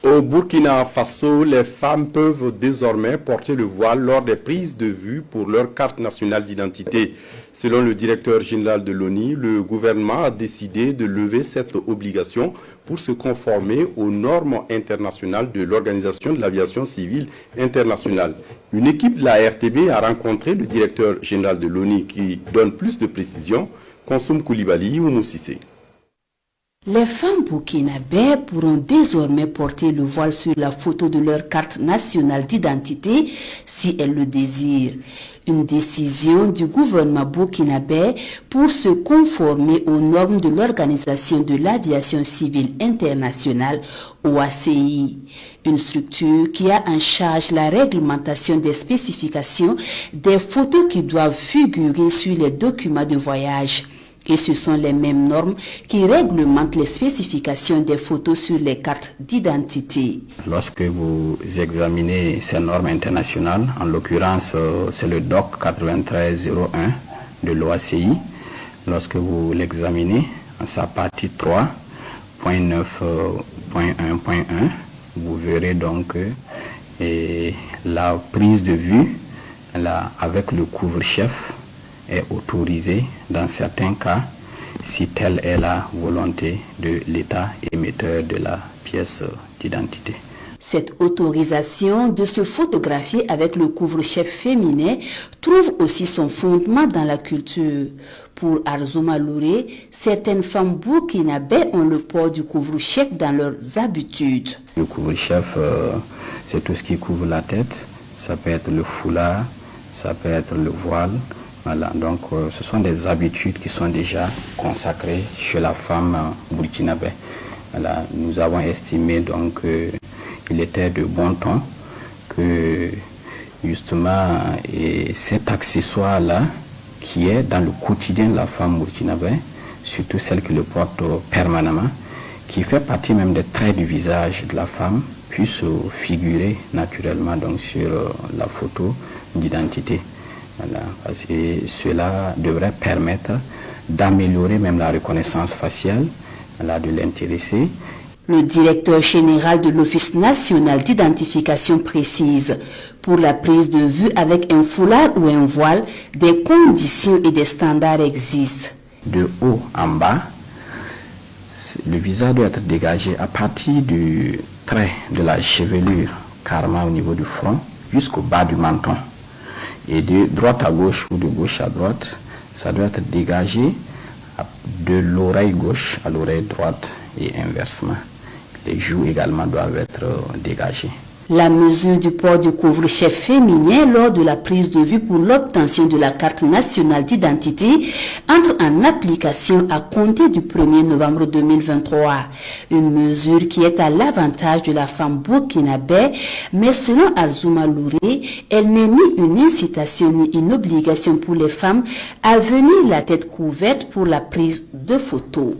Au Burkina Faso, les femmes peuvent désormais porter le voile lors des prises de vue pour leur carte nationale d'identité. Selon le directeur général de l'ONU, le gouvernement a décidé de lever cette obligation pour se conformer aux normes internationales de l'Organisation de l'aviation civile internationale. Une équipe de la RTB a rencontré le directeur général de l'ONU qui donne plus de précisions, Konsoum Koulibaly ou Moussissé. Les femmes burkinabè pourront désormais porter le voile sur la photo de leur carte nationale d'identité si elles le désirent. Une décision du gouvernement burkinabè pour se conformer aux normes de l'Organisation de l'aviation civile internationale, OACI, une structure qui a en charge la réglementation des spécifications des photos qui doivent figurer sur les documents de voyage. Et ce sont les mêmes normes qui réglementent les spécifications des photos sur les cartes d'identité. Lorsque vous examinez ces normes internationales, en l'occurrence c'est le DOC 9301 de l'OACI, lorsque vous l'examinez en sa partie 3.9.1.1, vous verrez donc la prise de vue avec le couvre-chef est autorisé dans certains cas si telle est la volonté de l'État émetteur de la pièce d'identité. Cette autorisation de se photographier avec le couvre-chef féminin trouve aussi son fondement dans la culture. Pour Arzouma Louré, certaines femmes burkinabè ont le port du couvre-chef dans leurs habitudes. Le couvre-chef, c'est tout ce qui couvre la tête. Ça peut être le foulard, ça peut être le voile. Voilà, donc ce sont des habitudes qui sont déjà consacrées chez la femme burkinabè. Voilà, nous avons estimé donc qu'il était de bon ton que justement cet accessoire-là qui est dans le quotidien de la femme burkinabè, surtout celle qui le porte permanemment, qui fait partie même des traits du visage de la femme, puisse figurer naturellement donc sur la photo d'identité. Voilà, parce que cela devrait permettre d'améliorer même la reconnaissance faciale de l'intéressé. Le directeur général de l'Office national d'identification précise, pour la prise de vue avec un foulard ou un voile, des conditions et des standards existent. De haut en bas, le visage doit être dégagé à partir du trait de la chevelure carrément au niveau du front jusqu'au bas du menton. Et de droite à gauche ou de gauche à droite, ça doit être dégagé de l'oreille gauche à l'oreille droite et inversement. Les joues également doivent être dégagées. La mesure du port du couvre-chef féminin lors de la prise de vue pour l'obtention de la carte nationale d'identité entre en application à compter du 1er novembre 2023. Une mesure qui est à l'avantage de la femme burkinabè, mais selon Arzouma Louré, elle n'est ni une incitation ni une obligation pour les femmes à venir la tête couverte pour la prise de photos.